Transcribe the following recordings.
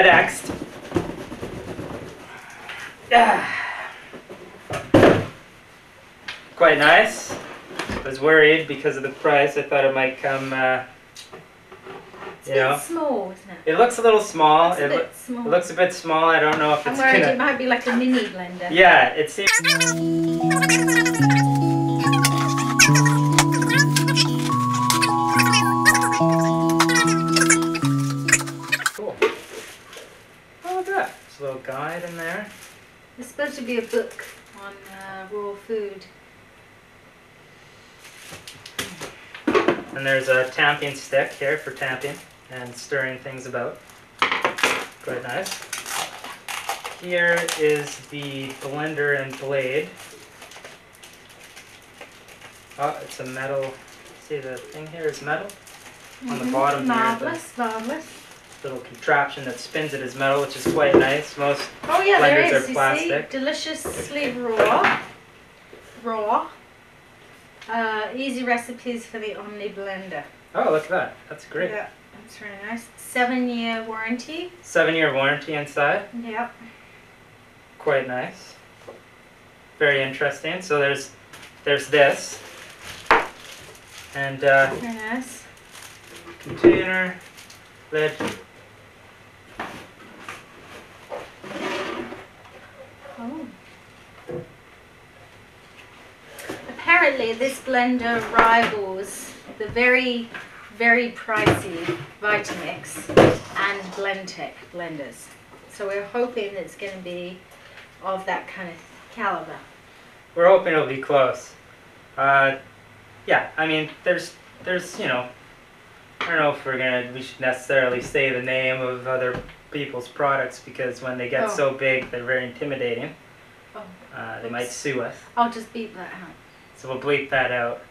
FedExed. Quite nice. I was worried because of the price. I thought it might come, you know. It's small, isn't it? It looks a little small. It looks a bit small. I don't know if I'm worried it might be like a mini blender. Yeah, it seems. Cool. Oh, look at that. There's a little guide in there. There's supposed to be a book on raw food. And there's a tamping stick here for tamping and stirring things about. Quite nice. Here is the blender and blade. Oh, it's a metal. See, the thing here is metal on the bottom. Marvelous, marvelous. Little contraption that spins it as metal, which is quite nice. Most blenders there is, are plastic. See? Deliciously raw. Easy recipes for the Omni Blender. Oh, look at that. That's great. Yeah, that's really nice. 7-year warranty. 7-year warranty inside. Yep. Quite nice. Very interesting. So there's this. And very nice. Container, lid. Oh. Apparently this blender rivals the very, very pricey Vitamix and Blendtec blenders. So we're hoping it's going to be of that kind of caliber. We're hoping it'll be close. Yeah, I mean, there's you know, I don't know if we should necessarily say the name of other people's products because when they get so big, they're very intimidating. Oh. They might sue us. I'll just beep that out. So we'll bleep that out.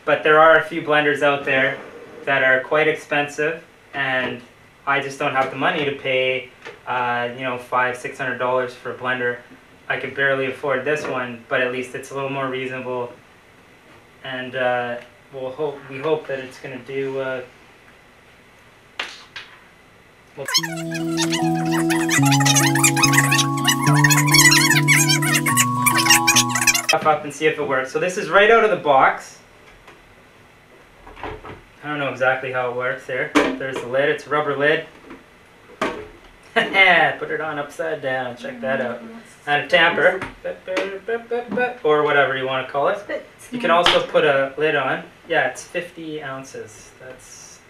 But there are a few blenders out there that are quite expensive, and I just don't have the money to pay, you know, $500–600 for a blender. I could barely afford this one, but at least it's a little more reasonable, and we hope that it's going to do. Up and see if it works. So this is right out of the box. I don't know exactly how it works there. There's the lid. It's a rubber lid. Put it on upside down. Check that out. And a tamper, or whatever you want to call it. You can also put a lid on. Yeah, it's 50 ounces. That's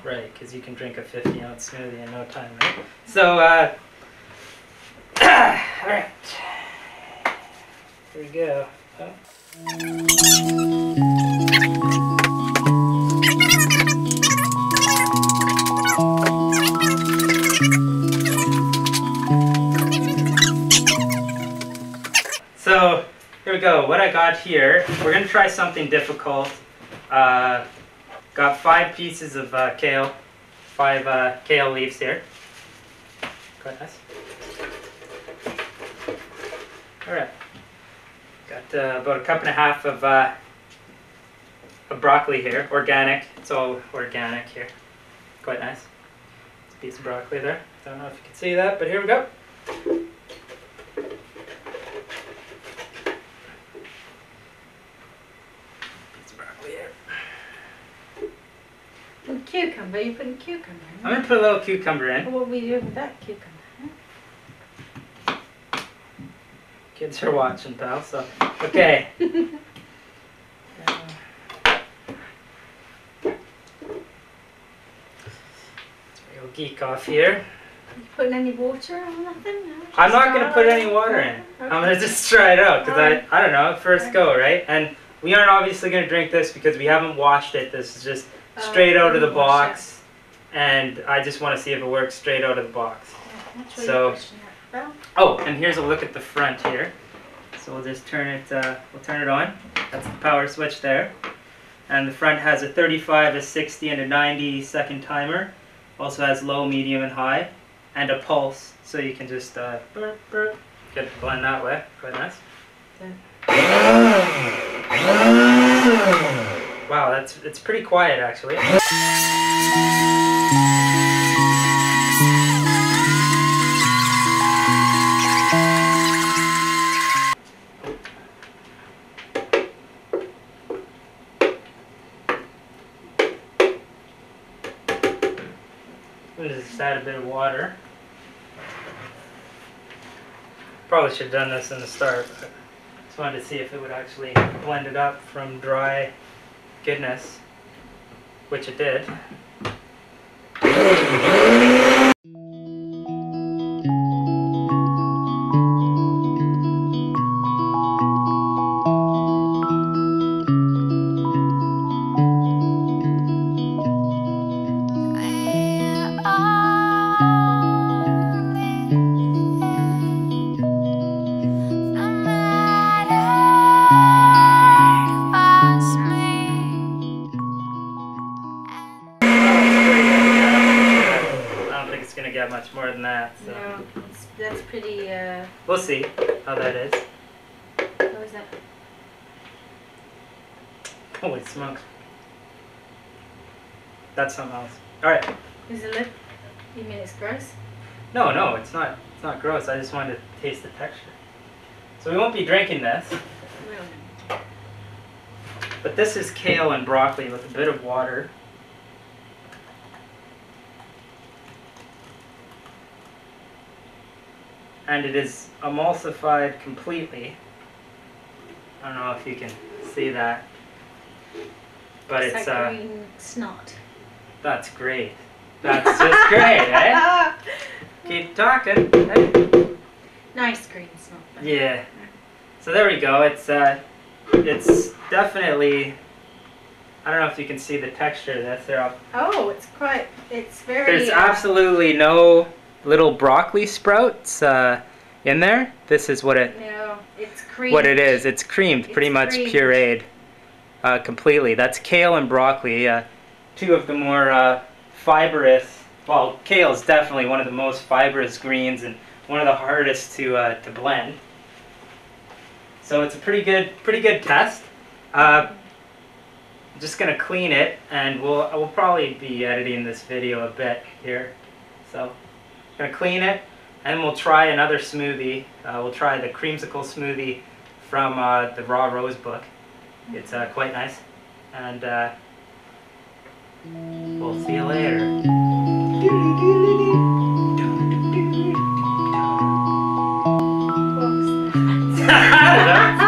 right, because you can drink a 50-ounce smoothie in no time, right? So, all right. Here we go. So here we go. What I got here, we're going to try something difficult. Got 5 pieces of kale, 5 kale leaves here. Quite nice. All right. Got about 1.5 cups of broccoli here, organic. It's all organic here. Quite nice. It's a piece of broccoli there. Don't know if you can see that, but here we go. Piece of broccoli here. And cucumber. You putting cucumber in? I'm gonna put a little cucumber in. What will we do with that cucumber? Kids are watching, pal, so, okay. We'll geek off here. You putting any water or nothing? No, I'm not going to put any water in. Okay. I'm going to just try it out, because I don't know, first go, right? And we aren't obviously going to drink this because we haven't washed it. This is just straight out of the box, and I just want to see if it works straight out of the box. Yeah, so. Oh, and here's a look at the front here. So we'll just turn it. We'll turn it on. That's the power switch there. And the front has a 35, a 60, and a 90-second timer. Also has low, medium, and high, and a pulse, so you can just burp, burp. Get the blend that way. Quite nice. Wow, it's pretty quiet actually. Probably should have done this in the start, but just wanted to see if it would actually blend it up from dry goodness, which it did. Get much more than that, so no, that's pretty. We'll see how that is. What was that? Holy smokes, that's something else. All right. Is it lip? You mean it's gross? No, no, it's not. It's not gross. I just wanted to taste the texture. So we won't be drinking this. Really? But this is kale and broccoli with a bit of water. And it is emulsified completely. I don't know if you can see that, but it's like green snot. That's great. That's just great, eh? Keep talking. Eh? Nice green snot. Yeah. So there we go. It's definitely. I don't know if you can see the texture of this. Oh, it's very. There's absolutely no little broccoli sprouts in there. This is what it. No, it's creamed. What it is. It's creamed, pretty much pureed, completely. That's kale and broccoli, two of the more fibrous. Well, kale is definitely one of the most fibrous greens and one of the hardest to blend. So it's a pretty good test. I'm just gonna clean it, and we'll probably be editing this video a bit here. So. Gonna clean it, and we'll try another smoothie. We'll try the creamsicle smoothie from the Raw Rose book. It's quite nice, and we'll see you later. I don't know.